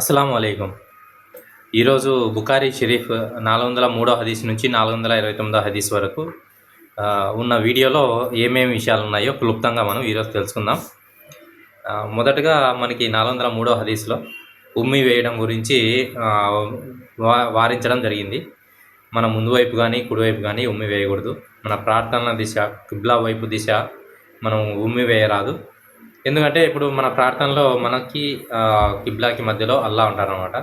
అస్సలం అయికం. ఈరోజు బుఖారీ షరీఫ్ 403 హదీస్ నుంచి 429 హదీస్ వరకు ఉన్న వీడియోలో ఏమేమి విషయాలు ఉన్నాయో క్లుప్తంగా మనం ఈరోజు తెలుసుకుందాం. మొదటగా మనకి 403 హదీస్లో ఉమ్మి వేయడం గురించి వారించడం జరిగింది. మన ముందు వైపు కానీ కుడివైపు కానీ ఉమ్మి వేయకూడదు. మన ప్రార్థనల దిశ కిబ్లా వైపు దిశ మనం ఉమ్మి వేయరాదు. ఎందుకంటే ఇప్పుడు మన ప్రార్థనలో మనకి కిబ్లాకి మధ్యలో అల్లా ఉంటారనమాట.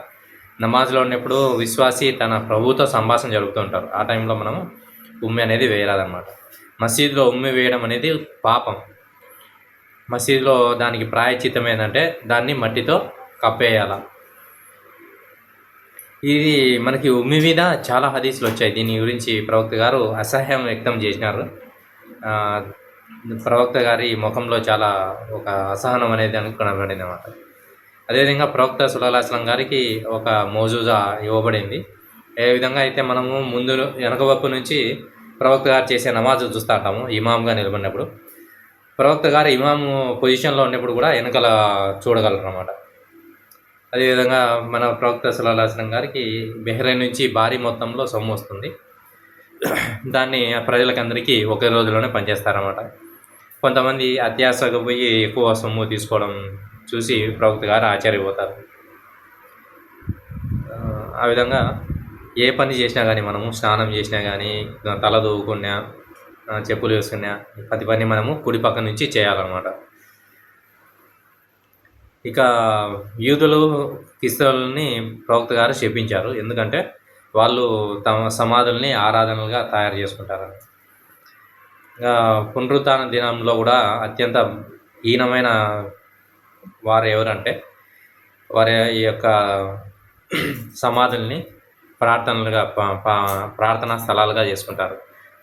నమాజ్లో ఉన్నప్పుడు విశ్వాసి తన ప్రభుతో సంభాషణ జరుపుతూ ఉంటారు. ఆ టైంలో మనము ఉమ్మి అనేది వేయరాదనమాట. మసీదులో ఉమ్మి వేయడం అనేది పాపం. మసీదులో దానికి ప్రాయశ్చిత్తం ఏంటంటే దాన్ని మట్టితో కప్పేయాల. ఇది మనకి ఉమ్మి మీద చాలా హదీసులు వచ్చాయి. దీని గురించి ప్రవక్త గారు అసహ్యం వ్యక్తం చేసినారు. ప్రవక్త గారి ముఖంలో చాలా ఒక అసహనం అనేది కనబడింది అన్నమాట. అదేవిధంగా ప్రవక్త సల్లల్లాహు అలైహి వసల్లం గారికి ఒక మోజూజా ఇవ్వబడింది. ఏ విధంగా అయితే మనము ముందు వెనక వైపు నుంచి ప్రవక్త గారు చేసే నమాజు చూస్తూ ఉంటాము. ఇమామ్గా నిలబడినప్పుడు ప్రవక్త గారు ఇమాము పొజిషన్లో ఉన్నప్పుడు కూడా వెనకాల చూడగలరు అన్నమాట. అదేవిధంగా మన ప్రవక్త సల్లల్లాహు అలైహి వసల్లం గారికి బెహ్రెయిన్ నుంచి భారీ మొత్తంలో సొమ్ము వస్తుంది. దాన్ని ప్రజలకందరికీ ఒకే రోజులోనే పనిచేస్తారన్నమాట. కొంతమంది అత్యాశకు పోయి ఎక్కువ సొమ్ము తీసుకోవడం చూసి ప్రవక్త గారు ఆశ్చర్యపోతారు. ఆ విధంగా ఏ పని చేసినా కానీ, మనము స్నానం చేసినా కానీ, తల దూవుకున్నా, చెప్పులు వేసుకున్నా, ప్రతి పని మనము కుడి పక్క నుంచి చేయాలన్నమాట. ఇక యూదులు క్రిస్తవులని ప్రవక్త గారు శపించారు. ఎందుకంటే వాళ్ళు తమ సమాధుల్ని ఆరాధనలుగా తయారు చేసుకుంటారు. పునరుత్థాన దినంలో కూడా అత్యంత హీనమైన వారు ఎవరంటే వారి యొక్క సమాధుల్ని ప్రార్థనలుగా ప్రార్థనా స్థలాలుగా చేసుకుంటారు.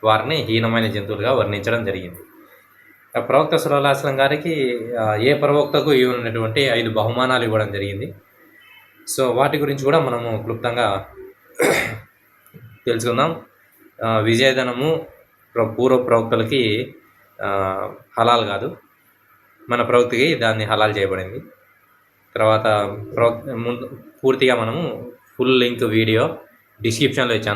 వారిని హీనమైన జంతువులుగా వర్ణించడం జరిగింది. ప్రవక్త సల్లల్లాహు అలైహి వసల్లం గారికి ఏ ప్రవక్తకు ఇవ్వనటువంటి 5 బహుమానాలు ఇవ్వడం జరిగింది. సో వాటి గురించి కూడా మనము క్లుప్తంగా తెలుసుకుందాం. విజయధనము పూర్వ ప్రవక్తలకి హలాల్ కాదు, మన ప్రవక్తకి దాన్ని హలాల్ చేయబడింది. తర్వాత పూర్తిగా మనము ఫుల్ లింక్ వీడియో డిస్క్రిప్షన్లో ఇచ్చాను.